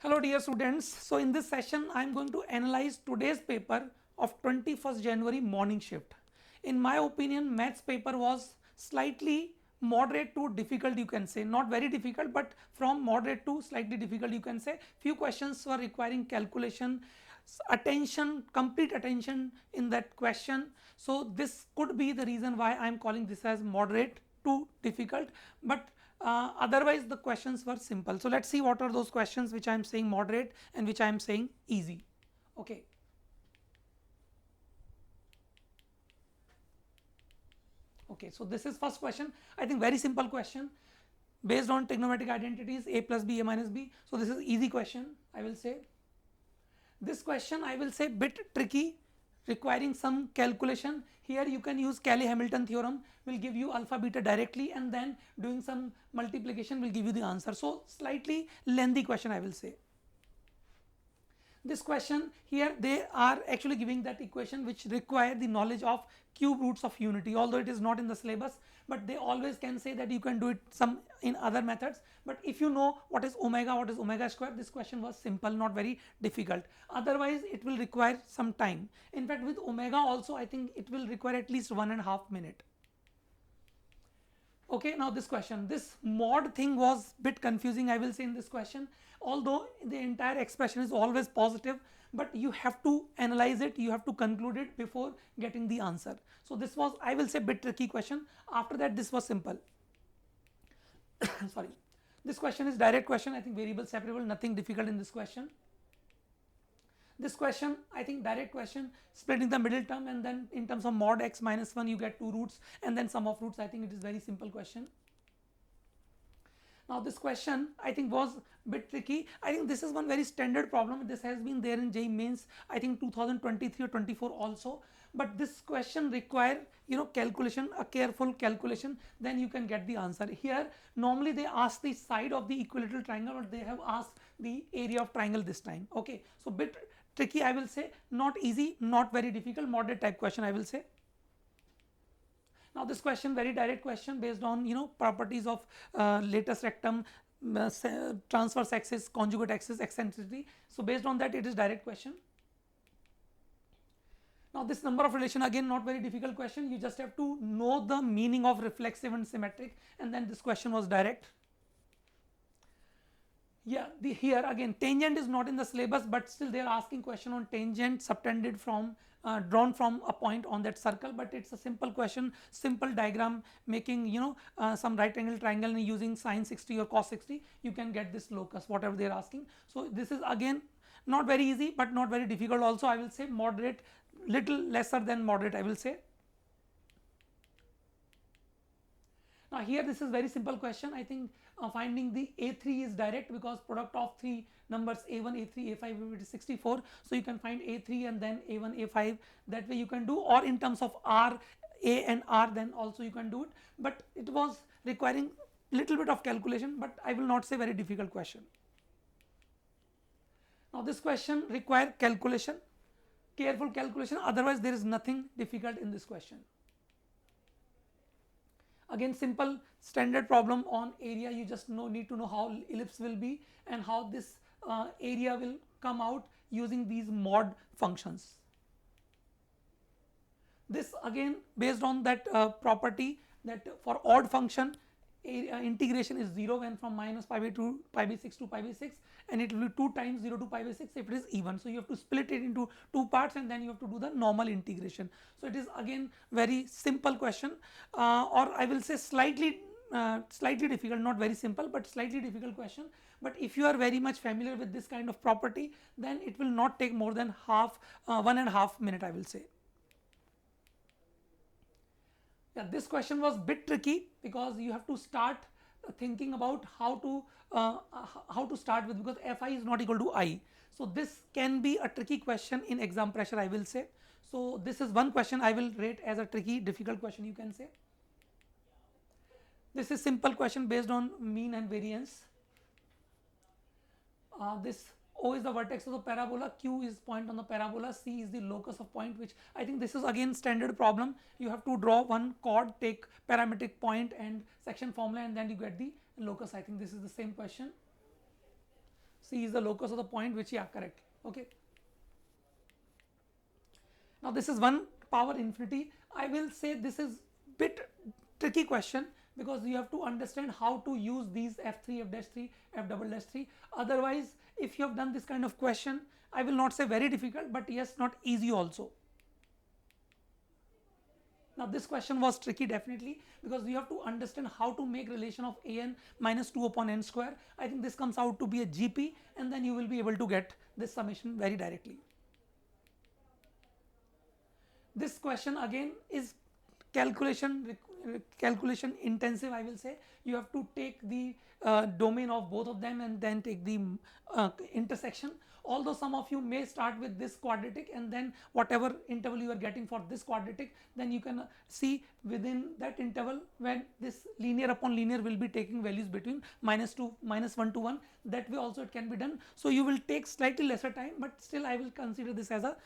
Hello dear students. So in this session I am going to analyze today's paper of 21st January morning shift. In my opinion, maths paper was slightly moderate to difficult, you can say, not very difficult, but from moderate to slightly difficult, you can say. Few questions were requiring calculation, attention, complete attention in that question. So this could be the reason why I am calling this as moderate to difficult, but otherwise the questions were simple. So let's see what are those questions which I am saying moderate and which I am saying easy. Okay. Okay, so this is first question. I think very simple question based on trigonometric identities a plus b, a minus b. So this is easy question, I will say. This question I will say bit tricky, requiring some calculation. Here you can use Cayley-Hamilton theorem, will give you alpha beta directly, and then doing some multiplication will give you the answer. So slightly lengthy question, I will say. This question here, they are actually giving that equation which require the knowledge of cube roots of unity, although it is not in the syllabus, but they always can say that you can do it some in other methods. But if you know what is omega square, this question was simple, not very difficult. Otherwise it will require some time. In fact, with omega also I think it will require at least 1.5 minutes. Okay, now this question, this mod thing was bit confusing, I will say, in this question. Although the entire expression is always positive, but you have to analyze it, you have to conclude it before getting the answer. So this was, I will say, bit tricky question. After that, this was simple. Sorry, this question is direct question. I think variable separable, nothing difficult in this question. This question, I think direct question, splitting the middle term, and then in terms of mod x minus 1 you get two roots, and then sum of roots. I think it is very simple question. Now this question I think was a bit tricky. I think this is one very standard problem. This has been there in JEE Mains, I think 2023 or 24 also. But this question require calculation, a careful calculation, then you can get the answer. Here normally they ask the side of the equilateral triangle, but they have asked the area of triangle this time. Okay, so bit tricky, I will say, not easy, not very difficult, moderate type question, I will say. Now this question, very direct question based on properties of lattice rectum, transverse axis, conjugate axis, eccentricity. So based on that it is direct question. Now this number of relation, again not very difficult question, you just have to know the meaning of reflexive and symmetric, and then this question was direct. Yeah, here again tangent is not in the syllabus, but still they are asking question on tangent subtended from drawn from a point on that circle, but it's a simple question, simple diagram, making some right angle triangle and using sine 60 or cos 60, you can get this locus, whatever they are asking. So this is again not very easy, but not very difficult also, I will say, moderate, little lesser than moderate, I will say. Now here this is very simple question. I think finding the A3 is direct, because product of three numbers A1, A3, A5 it is 64. So you can find A3 and then A1, A5, that way you can do, or in terms of R, A and R, then also you can do it. But it was requiring little bit of calculation, but I will not say very difficult question. Now this question require calculation, careful calculation, otherwise there is nothing difficult in this question. Again simple standard problem on area, you just need to know how ellipse will be and how this area will come out using these mod functions. This again based on that property that for odd function integration is 0 when from minus pi by 2 pi by 6 to pi by 6, and it will be 2 times 0 to pi by 6 if it is even. So you have to split it into two parts and then you have to do the normal integration. So it is again very simple question, or I will say slightly difficult, not very simple but slightly difficult question. But if you are very much familiar with this kind of property, then it will not take more than 1.5 minutes, I will say. Yeah, this question was bit tricky because you have to start thinking about how to start with, because fi is not equal to I. So this can be a tricky question in exam pressure, I will say. So this is one question I will rate as a tricky, difficult question, you can say. This is simple question based on mean and variance. This O is the vertex of the parabola, Q is point on the parabola, C is the locus of point, which I think this is again standard problem. You have to draw one chord, take parametric point and section formula, and then you get the locus. I think this is the same question. C is the locus of the point, which, yeah, correct. Okay. Now this is 1 power infinity. I will say this is bit tricky question, because you have to understand how to use these f3, f dash 3, f double dash 3. Otherwise, if you have done this kind of question, I will not say very difficult, but yes, not easy also. Now this question was tricky definitely, because you have to understand how to make relation of an minus 2 upon n square. I think this comes out to be a GP, and then you will be able to get this summation very directly. This question again is calculation intensive, I will say. You have to take the domain of both of them and then take the intersection. Although some of you may start with this quadratic, and then whatever interval you are getting for this quadratic, then you can see within that interval when this linear upon linear will be taking values between -2, -1 to 1. That way also it can be done. So you will take slightly lesser time, but still I will consider this as a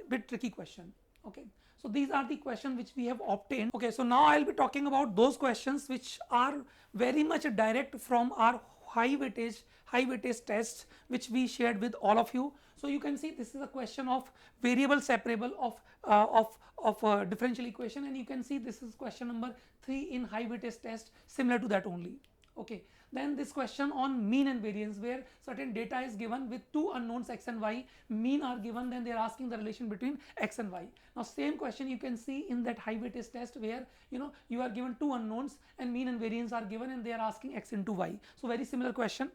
bit tricky question. Okay, so these are the questions which we have obtained. Okay, so now I'll be talking about those questions which are very much direct from our high weightage tests, which we shared with all of you. So you can see this is a question of variable separable of a differential equation, and you can see this is question number 3 in high weightage test, similar to that only. Okay, then this question on mean and variance, where certain data is given with 2 unknowns x and y, mean are given, then they are asking the relation between x and y. Now same question you can see in that high weightage test, where you are given 2 unknowns and mean and variance are given, and they are asking x into y. So very similar question.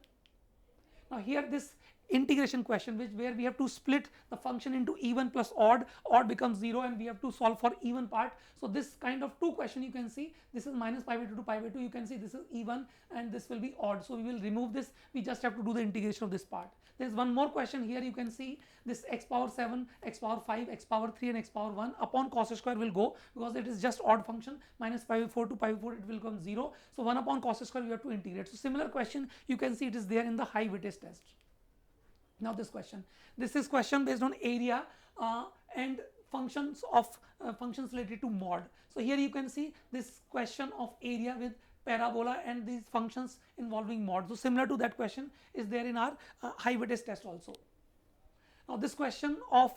Now here this integration question, where we have to split the function into even plus odd becomes 0, and we have to solve for even part. So this kind of 2 question you can see, this is minus pi by 2 to pi by 2, you can see this is even and this will be odd. So we will remove this, we just have to do the integration of this part. There is one more question here, you can see this x power 7, x power 5, x power 3 and x power 1 upon cos square will go, because it is just odd function, minus pi by 4 to pi by 4, it will come 0. So 1 upon cos square we have to integrate. So similar question you can see, it is there in the high weightage test. Now this is question based on area and functions related to mod. So here you can see this question of area with parabola and these functions involving mod. So similar to that question is there in our high weightage test also. Now this question of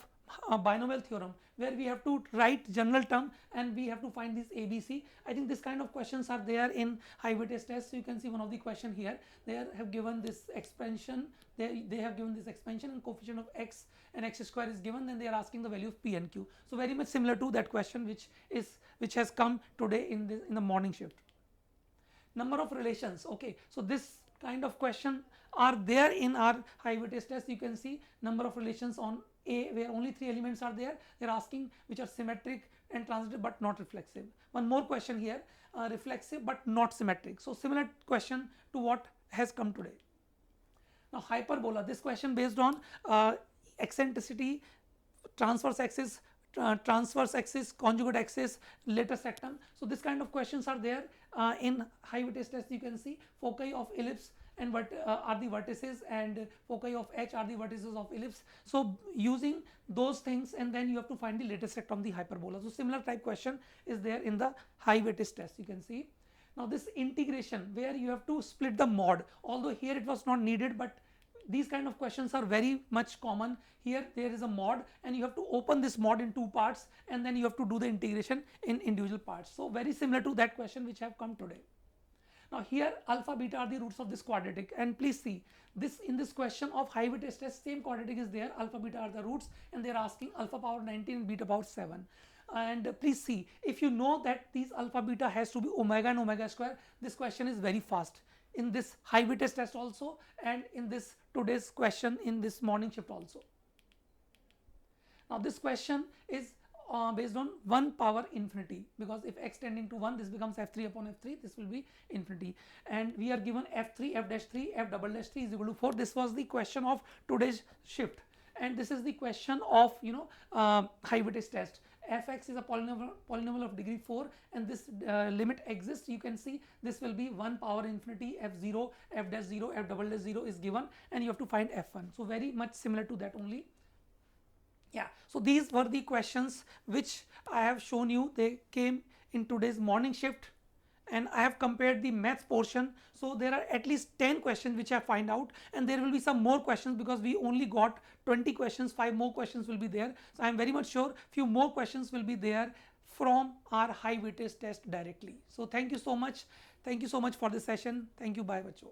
binomial theorem, where we have to write general term and we have to find this ABC. I think this kind of questions are there in high weightage test. So you can see one of the question here, they have given this expansion, they have given this expansion and coefficient of x and x square is given, then they are asking the value of p and q. So very much similar to that question which has come today in the morning shift. Number of relations. Okay, so this kind of question are there in our high weightage test. You can see number of relations on A, where only 3 elements are there. They are asking which are symmetric and transitive but not reflexive. One more question here, reflexive but not symmetric. So similar question to what has come today. Now hyperbola, this question based on eccentricity, transverse axis, conjugate axis, latest rectum. So this kind of questions are there in high weightage test. You can see foci of ellipse and what are the vertices, and foci of H are the vertices of ellipse. So using those things, and then you have to find the latest rectum, the hyperbola. So similar type question is there in the high weightage test, you can see. Now this integration, where you have to split the mod, although here it was not needed, but these kind of questions are very much common. Here there is a mod and you have to open this mod in 2 parts, and then you have to do the integration in individual parts. So very similar to that question which have come today. Now here alpha beta are the roots of this quadratic, and please see this in this question of high weightage test, same quadratic is there, alpha beta are the roots, and they are asking alpha power 19 and beta power 7. And please see, if you know that these alpha beta has to be omega and omega square, this question is very fast in this high weightage test also, and in this today's question in this morning shift also. Now this question is based on 1 power infinity, because if x tending to 1, this becomes f3 upon f3, this will be infinity, and we are given f3, f dash 3, f double dash 3 is equal to 4. This was the question of today's shift, and this is the question of high weightage test. Fx is a polynomial of degree 4, and this limit exists. You can see this will be 1 power infinity, f0, f dash 0, f double dash 0 is given, and you have to find f1. So very much similar to that only. Yeah, so these were the questions which I have shown you. They came in today's morning shift, and I have compared the maths portion. So there are at least 10 questions which I find out, and there will be some more questions because we only got 20 questions. 5 more questions will be there. So I am very much sure few more questions will be there from our high weightage test directly. So thank you so much. Thank you so much for this session. Thank you. Bye, bacho.